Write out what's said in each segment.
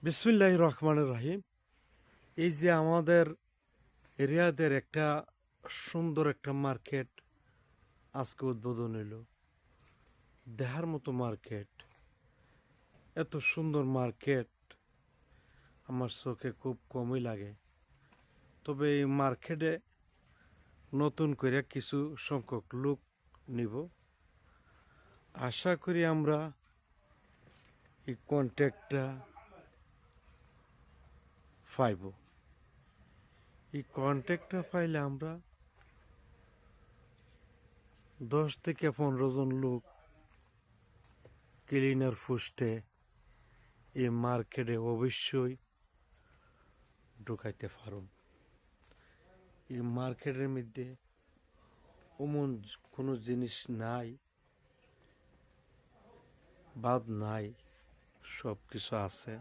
বিসমিল্লাহির রহমানির রহিম। এই যে আমাদের এরিয়াদের একটা সুন্দর একটা মার্কেট আজকে উদ্বোধন হইল। দেখার মতো মার্কেট, এত সুন্দর মার্কেট আমার চোখে খুব কমই লাগে। তবে এই মার্কেটে নতুন করে কিছু সংখ্যক লোক নিব। আশা করি আমরা এই কন্ট্যাক্টটা পাইব। এই কন্ট্যাক্টটা পাইলে আমরা 10 থেকে 15 জন লোক ক্লিনার পোস্টে এই মার্কেটে অবশ্যই ঢুকাইতে পারুম। এই মার্কেটের মধ্যে এমন কোনো জিনিস নাই, বাদ নাই, সব কিছু আছে।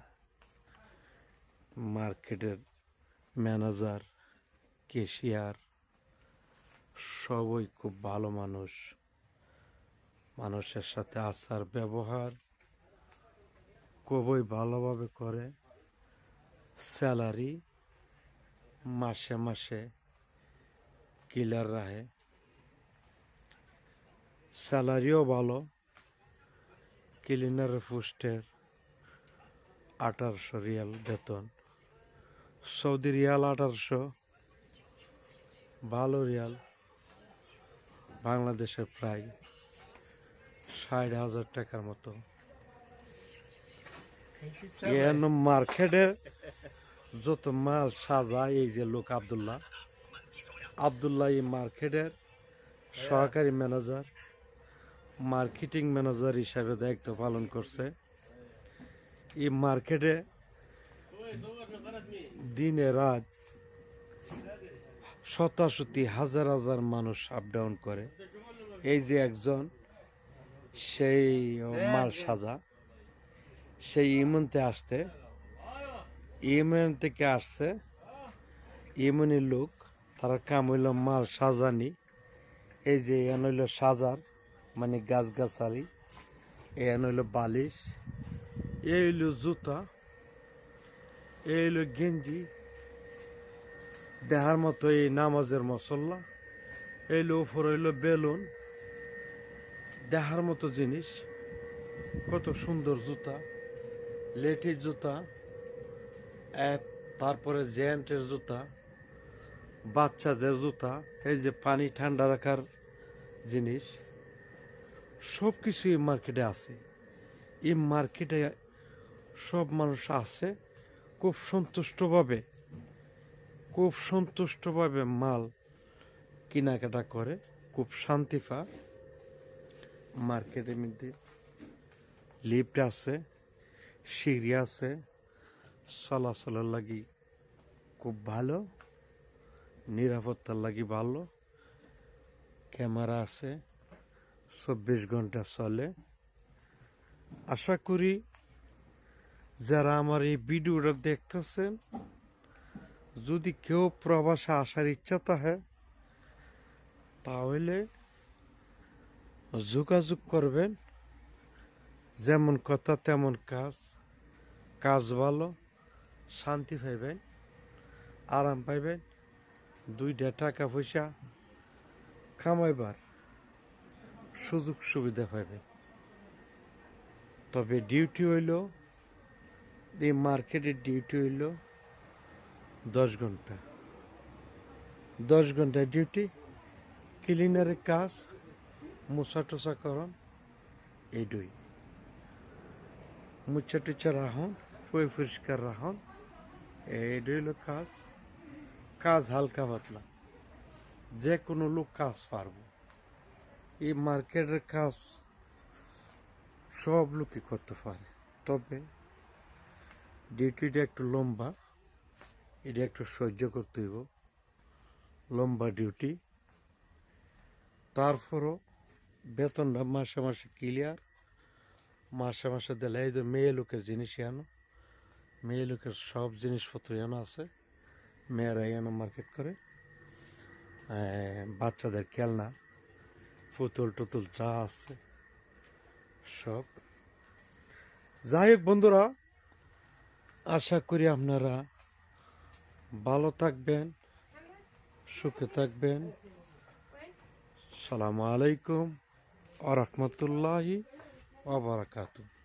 মার্কেটের ম্যানেজার, ক্যাশিয়ার সবই খুব ভালো মানুষ। মানুষের সাথে আচার ব্যবহার খুবই ভালোভাবে করে। স্যালারি মাসে মাসে ক্লিয়ার রাখে, স্যালারিও ভালো। ক্লিনারের পোস্টের 1800 রিয়াল বেতন, সৌদি রিয়াল 1800, ভালো রিয়াল, বাংলাদেশের প্রায় 60,000 টাকার মতো। মার্কেটে যত মাল সাজায় এই যে লোক আবদুল্লাহ এই মার্কেটের সহকারী ম্যানেজার, মার্কেটিং ম্যানেজার হিসাবে দায়িত্ব পালন করছে। এই মার্কেটে দিনে রাত শতাশতি হাজার হাজার মানুষ আপ ডাউন করে। এই যে একজন সেই মাল সাজা, সেই ইমনতে আসতে, ইমন থেকে আসছে, ইমনের লোক, তারা কাম হইল মাল সাজানি। এই যে এন হইল সাজার মানে গাছগাছালি, এন হইল বালিশ, এই হইল জুতা, এই হইল গেঞ্জি, দেহার মতো এই নামাজের মশল্লা, এই হইল উপর হইল বেলুন, দেহার মতো জিনিস। কত সুন্দর জুতা, লেটির জুতা, তারপরে জেন্টের জুতা, বাচ্চাদের জুতা, এই যে পানি ঠান্ডা রাখার জিনিস, সব কিছু এই মার্কেটে আছে। এই মার্কেটে সব মানুষ আছে খুব সন্তুষ্টভাবে মাল কেনাকাটা করে, খুব শান্তি পা। মার্কেটের মধ্যে লিফট আছে, সিঁড়ি আছে, চলাচলের লাগি খুব ভালো, নিরাপত্তার লাগি ভালো, ক্যামেরা আছে, 24 ঘন্টা চলে। আশা করি যারা আমার এই ভিডিওটা দেখতেছেন, যদি কেউ প্রবাসে আসার ইচ্ছা থাকে তাহলে যোগাযোগ করবেন। যেমন কথা তেমন কাজ, কাজ ভালো, শান্তি পাইবেন, আরাম পাইবেন, 2টা টাকা পয়সা কামাইবার সুযোগ সুবিধা পাইবেন। তবে ডিউটি হইল, এই মার্কেটের ডিউটি হইল 10 ঘন্টা, 10 ঘন্টা ডিউটি। ক্লিনারের কাজ, মোছা টোছা করন, এই দুই, মুচ্ছা টুচ্ছা রাখুন, পরিষ্কার রাখুন, এই দুই হলো কাজ। কাজ হালকা পাতলা, যে কোনো লোক কাজ পারবো। এই মার্কেটের কাজ সব লোকই করতে পারে, তবে ডিউটিটা একটু লম্বা, এটা একটু সহ্য করতে হইব, লম্বা ডিউটি। তারপরও বেতনটা মাসে মাসে ক্লিয়ার, মাসে মাসে দিলে। এই যে মেয়ে লোকের জিনিস আনো, মেয়ে লোকের সব জিনিসপত্র এনো আছে, মেয়েরা এনো মার্কেট করে। বাচ্চাদের খেলনা, পুতুল টুতুল যা আছে সব। যাই হোক বন্ধুরা, আশা করি আপনারা ভালো থাকবেন, সুখে থাকবেন। সালামু আলাইকুম ওয়া রাহমাতুল্লাহি ওয়া বারাকাতুহু।